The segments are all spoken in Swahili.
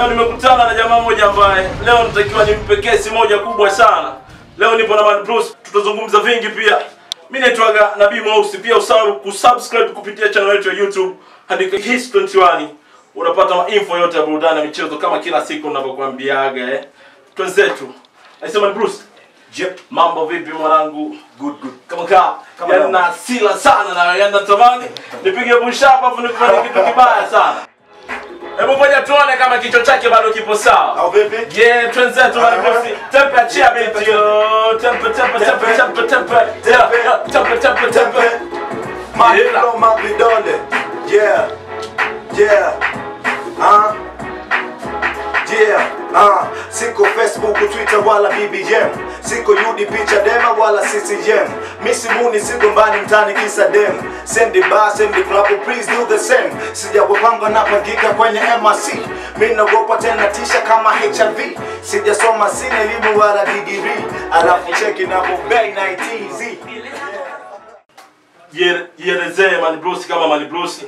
Leo nimekutana na jamaa mmoja ambaye leo nitakiwa nimpe kesi moja kubwa sana. Leo nipo na Man Bruce, tutazungumza vingi pia. Mimi naitwa Nabii Mweusi, pia usahau kusubscribe kupitia channel yetu ya YouTube andika His21. Unapata info yote ya burudani na michezo kama kila siku ninavyokuambiaga Twenzetu. Aisema Man Bruce. Jep, Mambo vipi mwanangu? good. Kama yana sila sana na yana tamani nipige push up afu nikufanye kitu kibaya sana. Hebu ngoja tuone kama kichwa chake bado kipo sawa. Au vipi? Yeah, Twenzetu Man Bruce. Tempa chia beat yo. Tempa. My vidole. Yeah. Siko Facebook, Twitter wala BBM. Siko UD picha dema wala CCM. Misi muni siko mbani mtani kisa dem. Send the bar, send the club, please do the same. Sija wapanga na pagika kwenye MRC. Mimi naogopa tena tisha kama HIV. Sija soma sina elimu wala degree. Alafu cheki na Bombay na ITZ. Jielezee Man Bruce kama Man Bruce.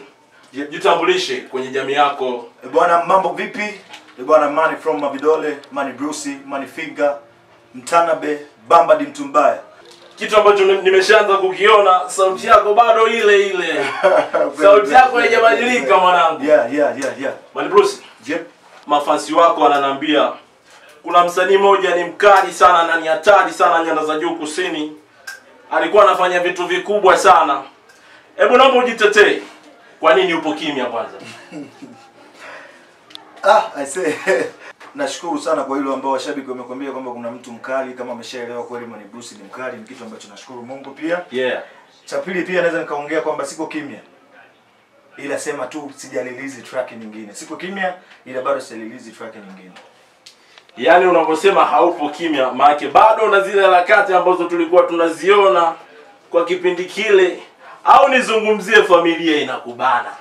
Jitambulishe kwenye jamii yako. Bwana, mambo vipi? Bwana, Mani from Mavidole, Mani Bruce, Mani Figa, Mtanabe, Bamba di Mtumbaya. Kitu ambacho nimeshaanza kukiona, sauti yako bado ile. Sauti yako haijabadilika mwanangu. Yeah. Man Bruce, Yep. Mafansi wako wananiambia kuna msanii mmoja ni mkali sana na ni hatari sana nyanda za juu kusini. Alikuwa anafanya vitu vikubwa sana. Hebu naomba ujitetee. Kwa nini upo kimya kwanza? I say nashukuru sana kwa hilo ambao washabiki wamekwambia kwamba kuna mtu mkali. Kama ameshaelewa kweli Mani Bruce ni mkali, ni kitu ambacho nashukuru Mungu pia. Yeah. Cha pili pia naweza nikaongea kwamba siko kimya, ila sema tu sijalilizi track nyingine. Siko kimya ila bado sijalilizi track nyingine. Yaani unaposema haupo kimya, maana bado na zile harakati ambazo tulikuwa tunaziona kwa kipindi kile, au nizungumzie familia inakubana?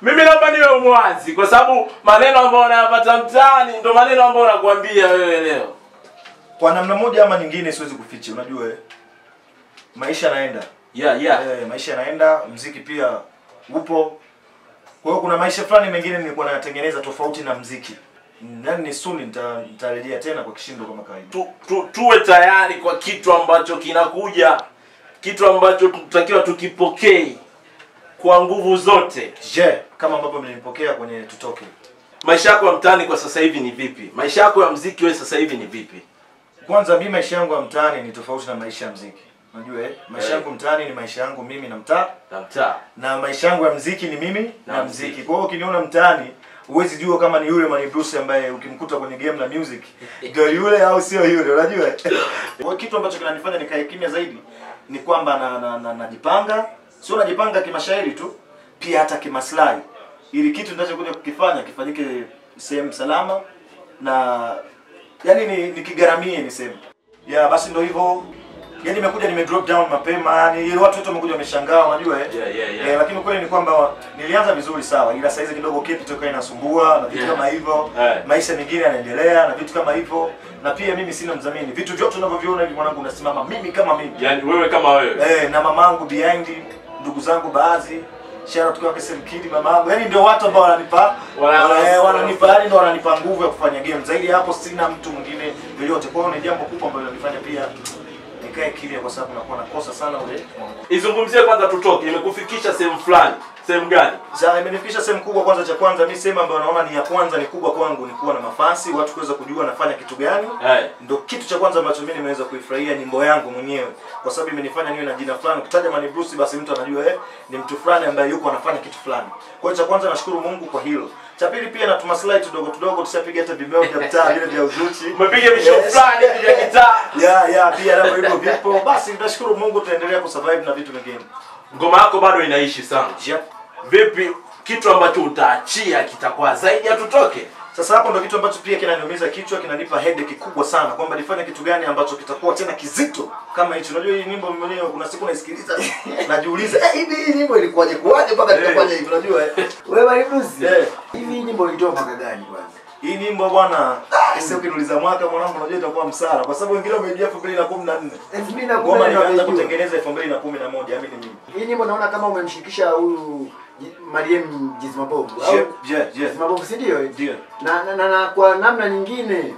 Mimi naomba niwe mwazi kwa sababu maneno ambayo unayapata mtaani ndio maneno ambayo nakwambia wewe leo. Kwa namna moja ama nyingine siwezi kuficha, unajua maisha yanaenda. Yeah. Maisha yanaenda, muziki pia upo. Kwa hiyo kuna maisha fulani mengine nilikuwa nayatengeneza tofauti na muziki. Nani ni soon nitarejea tena kwa kishindo kama kawaida. Tuwe tayari kwa kitu ambacho kinakuja, kitu ambacho tunatakiwa tukipokee kwa nguvu zote. Kama ambavyo mlinipokea kwenye Tutoke. Maisha yako ya mtaani kwa sasa hivi ni vipi? Maisha yako ya muziki wewe sasa hivi ni vipi? Kwanza mimi maisha yangu ya mtaani ni tofauti na maisha ya muziki. Unajua maisha yangu mtaani ni maisha yangu mimi na mtaa. Na maisha yangu ya muziki ni mimi na muziki. Kwa hiyo ukiniona mtaani huwezi jua kama ni yule Mani Bruce ambaye ukimkuta kwenye game la music ndio yule au sio yule, unajua. Kwa kitu ambacho kinanifanya nikae kimya zaidi ni kwamba najipanga. Sio najipanga kimashairi tu, pia hata kimaslahi. Ili kitu ninachokuja kukifanya kifanyike sehemu salama na yani nikigaramie niseme. Basi ndio hivyo. Yani nimekuja drop down mapema, yani ile watu wote wamekuja wameshangaa, unajua lakini kweli ni kwamba nilianza vizuri sawa, ila saizi kidogo kitu toka inasumbua na vitu kama hivyo. Maisha mengine yanaendelea na vitu kama hivyo. Na pia mimi sina mdhamini. Vitu vyote unavyoviona hivi mwanangu unasimama mimi kama mimi. Yani wewe kama wewe. Na mamangu behind, ndugu zangu baadhi, shout out kwa Kesem Kid, mamangu. Yani ndio watu ambao wananipa yani ndio wananipa nguvu ya kufanya game. Zaidi hapo sina mtu mwingine yoyote. Kwa hiyo ni jambo kubwa ambalo linanifanya pia nikae kimya kwa sababu nakuwa nakosa sana ule. Izungumzie kwanza Tutoke, imekufikisha sehemu fulani. Sehemu gani? Sasa imenifikisha sehemu kubwa. Kwanza cha kwanza mimi sehemu ambayo naona ni ya kwanza ni kubwa kwangu ni kuwa na mafansi, watu kuweza kujua nafanya kitu gani. Ndio kitu cha kwanza ambacho mimi nimeweza kuifurahia nyimbo yangu mwenyewe kwa sababu imenifanya niwe na jina fulani. Ukitaja Mani Bruce basi mtu anajua ni mtu fulani ambaye yuko anafanya kitu fulani. Kwa hiyo cha kwanza nashukuru Mungu kwa hilo. Cha pili pia na tumaslahi tudogo tushapiga hata vimeo vya mtaa vile vya uzuchi. Umepiga vishow fulani vya gitaa. Pia hapo hivyo vipo. Basi tunashukuru Mungu tuendelea kusurvive na vitu vingine. Ngoma yako bado inaishi sana. Vipi kitu ambacho utaachia kitakuwa zaidi ya Tutoke? Sasa hapo ndio kitu ambacho pia kinaniumiza kichwa, kinanipa headache kubwa sana kwamba nifanye kitu gani ambacho kitakuwa tena kizito kama hicho. Unajua hii nyimbo mwenyewe kuna siku naisikiliza najiuliza hivi nyimbo ilikuwaje mpaka nikafanya hivi, unajua wewe Mani Bruce. Hivi nyimbo ilitoka mwaka gani kwanza? Hii nyimbo bwana, sio ukiniuliza mwaka mwanangu unajua itakuwa msara kwa sababu wengine wameingia 2014. 2014 ngoma nilianza kutengeneza 2011, amini mimi. Hii nyimbo naona kama umemshirikisha huyu Mariam Jizi Mabovu. Jizi Mabovu si ndio? Ndio. Na kwa namna nyingine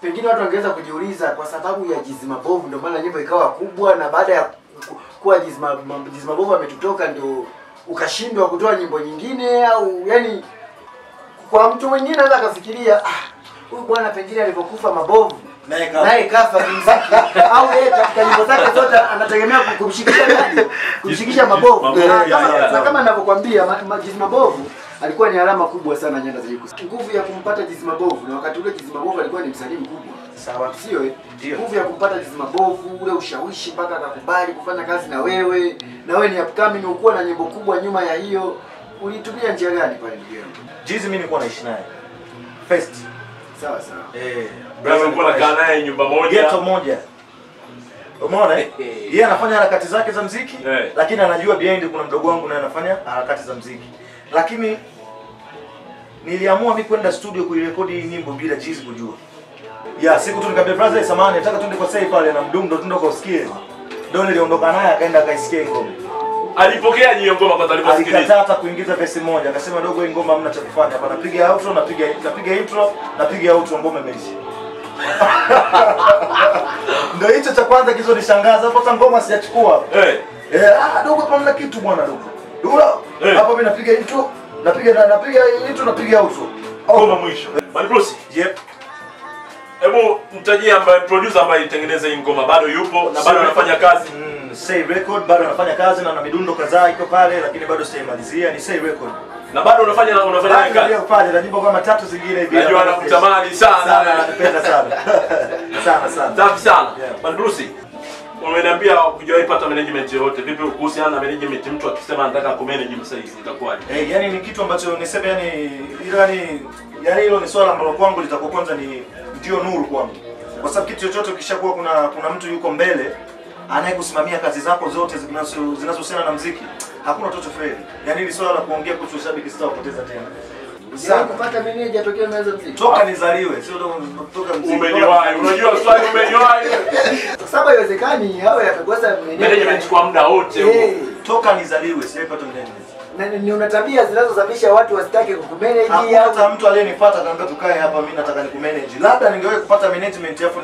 pengine watu wangeweza kujiuliza kwa sababu ya Jizi Mabovu ndio maana nyimbo ikawa kubwa, na baada ya kuwa Jizi Mabovu ametutoka ndio ukashindwa kutoa nyimbo nyingine, au yani kwa mtu mwingine anaweza akafikiria huyu bwana pengine alipokufa Mabovu naye kafa kimziki, au yeye katika nyimbo zake zote anategemea kumshikisha nani? Kumshikisha Mabovu. Kama ninavyokuambia Jizi Mabovu alikuwa ni alama kubwa sana nyanda za juu. Nguvu ya kumpata Jizi Mabovu, na wakati ule Jizi Mabovu alikuwa ni msanii mkubwa. Sawa, sio? Nguvu ya kumpata Jizi Mabovu, ule ushawishi mpaka akakubali kufanya kazi na wewe ni upcoming, ukuwa na nyimbo kubwa nyuma ya hiyo. Ulitumia njia gani pale ndugu yangu? Jizi mimi nilikuwa naishi naye. First. Sawa. Brother mko nakaa naye nyumba moja. Ghetto moja. Umeona yeye anafanya harakati zake za muziki, lakini anajua behind kuna mdogo wangu naye anafanya harakati za muziki. Lakini niliamua mimi kwenda studio kuirekodi nyimbo bila Jizi kujua. Siku tu nikamwambia brother samahani, nataka tuende kwa safe pale na mdundo tuende kwa usikie. Ndio niliondoka naye akaenda akaisikia ngoma. Alipokea hiyo ngoma kwanza aliposikiliza. Alikataa hata kuingiza verse moja, akasema dogo hii ngoma hamna cha kufanya hapa, napiga outro, napiga intro, napiga outro, ngoma imeisha. Ndio hicho cha kwanza kilichonishangaza, hapo hata ngoma sijachukua. Dogo hapa mna kitu bwana dogo. Dogo hapa mimi napiga intro, napiga outro. Ngoma mwisho. Man Bruce. Yep. Hebu mtajie ambaye producer ambaye alitengeneza hii ngoma bado yupo na bado anafanya kazi. Say Record bado anafanya kazi na midundo kadhaa iko pale, lakini bado sijaimalizia. Ni Say Record. Na bado unafanya kazi. Ndio pale na nyimbo kama 3 zingine hivi. Najua anakutamani sana. Napenda sana. Sana. Safi sana. Man Bruce. Umeniambia hujawahi pata management yote. Vipi kuhusiana na management, mtu akisema anataka kumanage msaidizi itakuwaje? Yani ni kitu ambacho niseme yani hilo ni swala ambalo kwangu litakuwa kwanza ni ndio nuru kwangu. Kwa sababu kitu chochote kishakuwa kuna mtu yuko mbele anayekusimamia kazi zako zote zinazohusiana na muziki, hakuna toto feli. Yani hili swala la kuongea kuhusu shabiki sitapoteza tena. Sasa kupata manager atokea naweza muziki. Toka nizaliwe, sio toka muziki. Umeniwahi, unajua swali umeniwahi. Kwa sababu haiwezekani awe atakosa management kwa muda wote. Toka nizaliwe sijapata management. Ni una tabia zinazosababisha watu wasitake kukumanage. Hata mtu aliyenifuata akaambia tukae hapa mimi nataka nikumanage. Labda ningewahi kupata management afu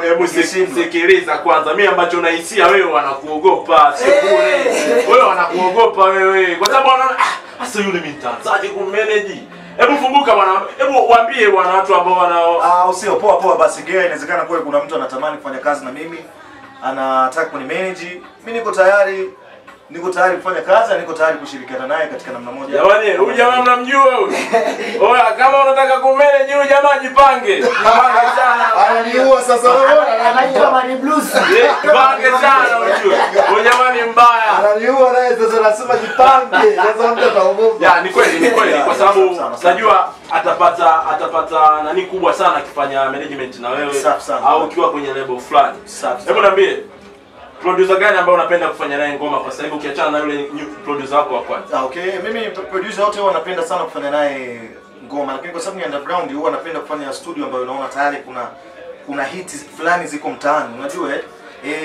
hebu sikiliza kwanza. Mimi ambacho unahisia wewe wanakuogopa, sio bure. Wewe wanakuogopa wewe. Kwa sababu wanaona sasa yule mimi nitaanzaje kumanage? Hebu funguka bwana. Hebu waambie bwana watu ambao wanao usio poa basi gea, inawezekana kwa kuna mtu anatamani kufanya kazi na mimi, anataka kunimanage. Mimi niko tayari kufanya kazi, niko tayari kushirikiana naye katika namna moja. Jamani, huyu jamaa mnamjua huyu? Oya, kama unataka kumanage huyu jamaa jipange. Jipange sana. Ananiua sasa wewe. Anaitwa Man Blues. Jipange sana unajua. Huyu jamaa ni mbaya. Ananiua naye sasa nasema jipange. Sasa mtu ataogopa. Ni kweli kwa sababu najua atapata nani kubwa sana akifanya management na wewe au ukiwa kwenye level fulani. Hebu niambie producer gani ambaye unapenda kufanya naye ngoma kwa sababu ukiachana na yule producer wako wa kwanza? Mimi producer wote huwa napenda sana kufanya naye ngoma, lakini kwa sababu ni underground huwa napenda kufanya studio ambayo unaona tayari kuna hits fulani ziko mtaani, unajua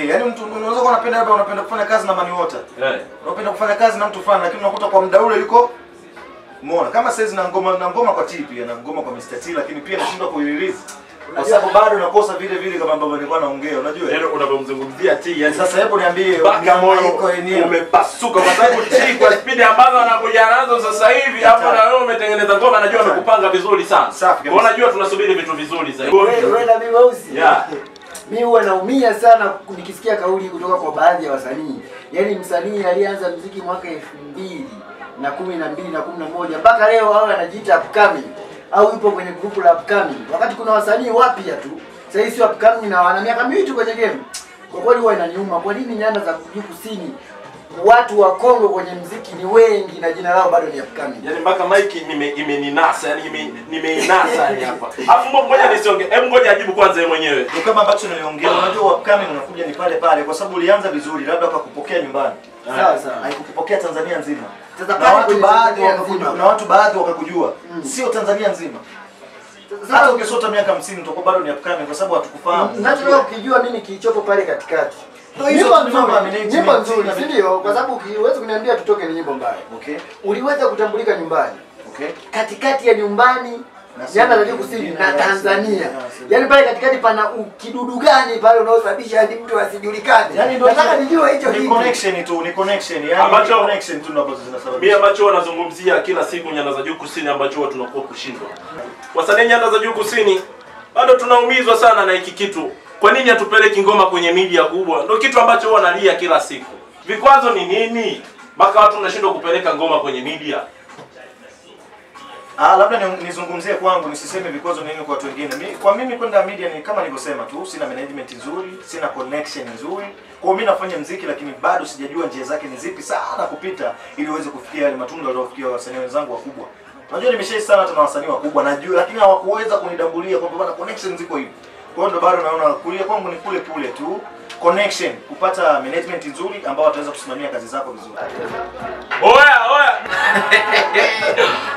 yani mtu unaweza kuwa unapenda kufanya kazi na Mani Water. Unapenda kufanya kazi na mtu fulani lakini unakuta kwa muda ule yuko umeona kama saizi na ngoma kwa T pia na ngoma kwa Mr. T, lakini pia nashindwa kuirelease kwa sababu bado nakosa vile kama ambavyo nilikuwa naongea, unajua unapomzungumzia T yani sasa hebu niambie umepasuka kwa sababu T kwa speed ambazo anakuja nazo sasa hivi hapo na wewe umetengeneza ngoma, najua amekupanga vizuri sana. Kwa unajua tunasubiri vitu vizuri zaidi. Wewe na mimi wausi. Mimi huwa naumia sana nikisikia kauli kutoka kwa baadhi ya wasanii. Yaani msanii alianza muziki mwaka 2012 na 11 mpaka leo awe anajiita upcoming au yupo kwenye grupu la upcoming, wakati kuna wasanii wapya tu. Sasa hivi upcoming na wana miaka miwili kwenye game. Kwa kweli huwa inaniuma. Kwa nini nyanda za kusini watu wa Kongo kwenye muziki ni wengi na jina lao bado ni upcoming? Yaani mpaka mic imeninasa, yani nimeinasa yani hapa. Alafu ngoja nisonge. Hebu ngoja ajibu kwanza yeye mwenyewe. Ndio kama ambacho niliongea, unajua upcoming unakuja ni pale kwa sababu ulianza vizuri, labda ukakupokea nyumbani. Sawa. Haikukupokea Tanzania nzima. Na watu baadhi wakakujua. Sio Tanzania nzima. Sasa ukisota miaka 50 utakuwa bado ni upcoming kwa sababu hatukufahamu. Ninachotaka ukijua mimi kilichopo pale katikati. Nyimbo nzuri, si ndio? Kwa sababu huwezi kuniambia tutoke ni nyimbo mbaya. Okay. Uliweza kutambulika nyumbani. Okay. Katikati ya nyumbani Nyanda za Juu Kusini na Tanzania. Yaani pale katikati pana kidudu gani pale unaosababisha hadi mtu asijulikane? Yaani nataka nijue hicho kitu. Ni connection tu, ni connection. Yaani ambacho connection tu ndio zinasababisha. Mimi ambacho wanazungumzia kila siku Nyanda za Juu Kusini ambacho huwa tunakuwa kushindwa. Wasanii Nyanda za Juu Kusini bado tunaumizwa sana na hiki kitu. Kwa nini hatupeleki ngoma kwenye media kubwa? Ndio kitu ambacho huwa nalia kila siku. Vikwazo ni nini? Mpaka watu tunashindwa kupeleka ngoma kwenye media. Labda nizungumzie kwangu, nisiseme vikwazo nini kwa watu wengine. Kwa mimi kwenda media ni kama nilivyosema tu, sina management nzuri, sina connection nzuri. Kwa mimi nafanya muziki lakini bado sijajua njia zake ni zipi sana kupita ili uweze kufikia yale matunda waliofikia wasanii wenzangu wakubwa. Unajua nimeshai sana hata na wasanii wakubwa najua, lakini hawakuweza kunidambulia kwamba bana connection ziko hivi. Kwa hiyo ndo bado naona kulia kwangu ni kule tu. Connection, kupata management nzuri ambao wataweza kusimamia kazi zako vizuri. Oya.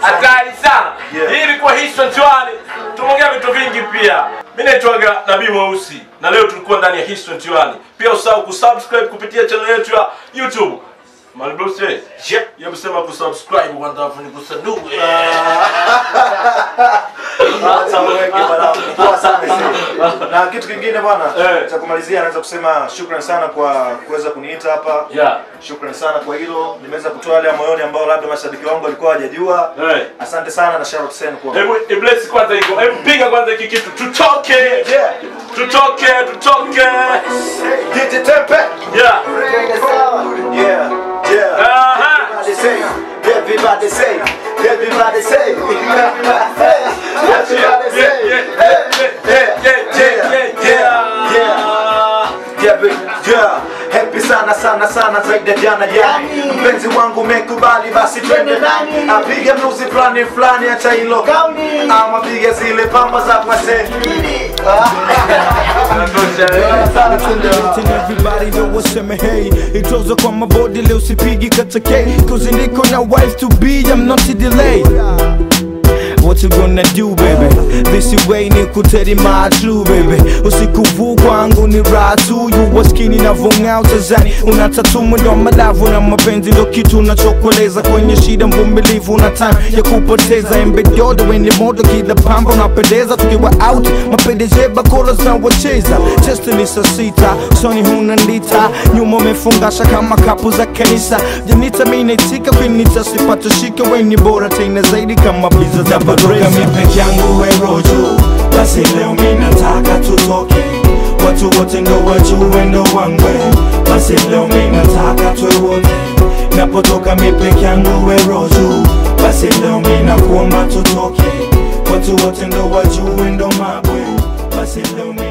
Hatari sana. Yeah. Hii ilikuwa History Tuani. Tumeongea vitu vingi pia. Mimi naitwa Nabii Mweusi na leo tulikuwa ndani ya History Tuani. Pia usahau kusubscribe kupitia channel yetu ya YouTube. Malbose, yep, sema kusubscribe kwanza afu nikusanue. Na kitu kingine bwana, cha kumalizia naweza kusema shukrani sana kwa kuweza kuniita hapa. Shukrani sana kwa hilo. Nimeweza kutoa yale moyoni ambao labda mashabiki wangu walikuwa hawajajua. Asante sana na shout out sana kwa. Hebu bless kwanza hiko. Hebu piga kwanza hiki kitu. Tutoke. Tutoke. DJ Tempe. Everybody say. Happy sana zaidi jana yani. Mpenzi wangu umekubali basi twende ndani. Apige mluzi fulani acha hilo kauni. Ama piga zile pamba za kwa sendini. Everybody know what's in my hey. It goes up on my body leo sipigi kata K. Cause niko na wife to be, I'm not to delay. What you gonna do baby? This way ni kuteri machu baby. Usiku huu kwangu ni ratu. You was skinny na vungao tazani. Unatatu mwendo malavu na mapenzi ndo kitu unachokoleza. Kwenye shida mvumilivu na time ya kupoteza. Embedodo wenye moto kila pamba unapendeza. Tukiwa out mapendeje bakora za wacheza. Just ni saa sita Sony huna ndita. Nyuma umefungasha kama kapu za kanisa. Janita mine tika kwenita sipata shika. Weni bora tena zaidi kama bliza za Napotoka mi peke yangu we rojo. Basi leo mi nataka tutoke. Watu wote ndo wajue ndo wangwe. Basi leo mi nataka tuwe wote. Napotoka mi peke yangu we rojo. Basi leo mi nakuomba tutoke. Watu wote ndo wajue ndo mabwe. Basi leo mi